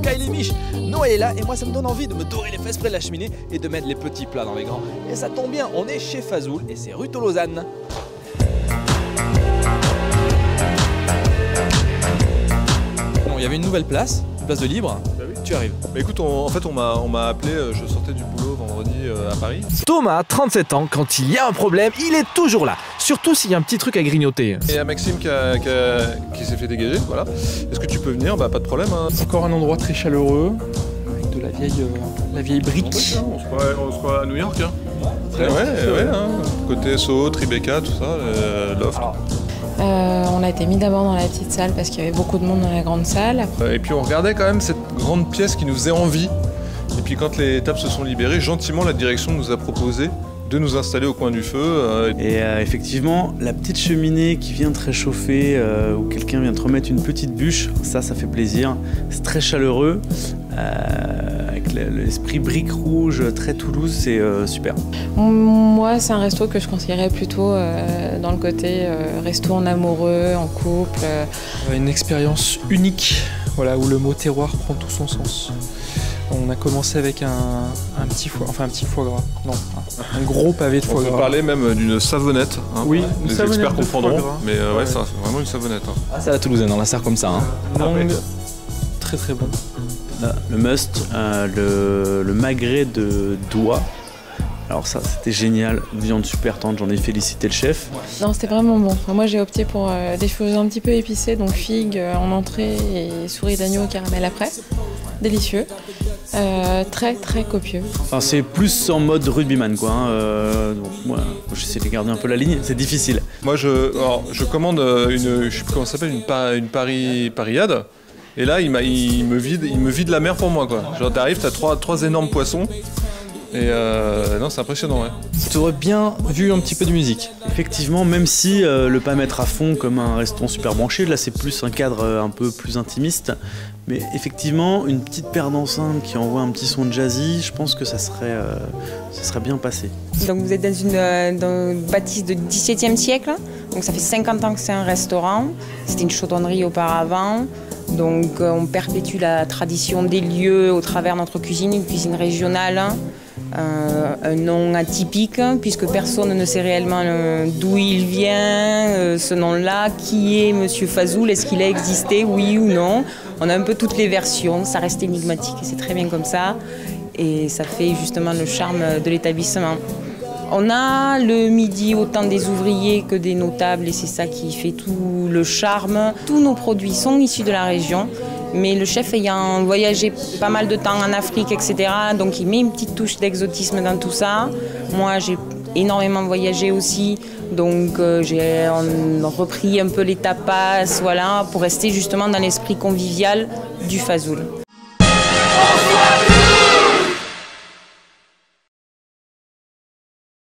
Kylie Mich. Noël est là et moi ça me donne envie de me dorer les fesses près de la cheminée et de mettre les petits plats dans les grands. Et ça tombe bien, on est chez Fazoul et c'est rue Tolosane. Bon, il y avait une nouvelle place de libre. Bah oui. Tu arrives. Bah écoute, en fait on m'a appelé, je sortais du boulot vendredi à Paris. Thomas, 37 ans, quand il y a un problème, il est toujours là. Surtout s'il y a un petit truc à grignoter. Et il y a Maxime qui s'est fait dégager, voilà. Est-ce que tu peux venir? Bah pas de problème. Hein. C'est encore un endroit très chaleureux, avec de la vieille brique. On se croit à New York. Hein. Ouais, hein. Côté Soho, Tribeca, tout ça, loft. On a été mis d'abord dans la petite salle parce qu'il y avait beaucoup de monde dans la grande salle. Et puis on regardait quand même cette grande pièce qui nous faisait envie. Et puis quand les tables se sont libérées, gentiment la direction nous a proposé de nous installer au coin du feu. Et effectivement, la petite cheminée qui vient te réchauffer, où quelqu'un vient te remettre une petite bûche, ça fait plaisir. C'est très chaleureux, avec l'esprit brique rouge, très Toulouse, c'est super. Moi, c'est un resto que je conseillerais plutôt dans le côté resto en amoureux, en couple. Une expérience unique, voilà, où le mot terroir prend tout son sens. On a commencé avec un petit foie gras, non, un gros pavé de foie gras. On peut parler même d'une savonnette, hein. Oui, les experts comprendront, mais ouais, c'est vraiment une savonnette. Hein. Ah, c'est à la toulousaine, on la sert comme ça. Hein. Longue, très très bon. Là, le must, le magret de doigts. Alors ça, c'était génial, viande super tendre, j'en ai félicité le chef. Non, c'était vraiment bon. Enfin, moi, j'ai opté pour des choses un petit peu épicées, donc figues en entrée et souris d'agneau au caramel après. Délicieux. Très très copieux. Enfin, c'est plus en mode rugbyman quoi. Hein. Donc moi, j'essaie de garder un peu la ligne. C'est difficile. Moi, je commande je sais plus comment ça s'appelle, une parillade. Et là, il me vide la mer pour moi quoi. Genre t'arrives, t'as trois énormes poissons. Et non, c'est impressionnant. Ouais. Tu aurais bien vu un petit peu de musique. Effectivement, même si le pas mettre à fond comme un restaurant super branché, là c'est plus un cadre un peu plus intimiste. Mais effectivement, une petite paire d'enceintes qui envoie un petit son jazzy, je pense que ça serait bien passé. Donc vous êtes dans une bâtisse de 17e siècle, donc ça fait 50 ans que c'est un restaurant, c'était une chaudronnerie auparavant. Donc on perpétue la tradition des lieux au travers de notre cuisine, une cuisine régionale. Un nom atypique puisque personne ne sait réellement d'où il vient, ce nom-là, qui est Monsieur Fazoul, est-ce qu'il a existé, oui ou non. On a un peu toutes les versions, ça reste énigmatique et c'est très bien comme ça et ça fait justement le charme de l'établissement. On a le midi autant des ouvriers que des notables et c'est ça qui fait tout le charme. Tous nos produits sont issus de la région. Mais le chef ayant voyagé pas mal de temps en Afrique, etc., donc il met une petite touche d'exotisme dans tout ça. Moi, j'ai énormément voyagé aussi, donc j'ai repris un peu les tapas, voilà, pour rester justement dans l'esprit convivial du Fazoul.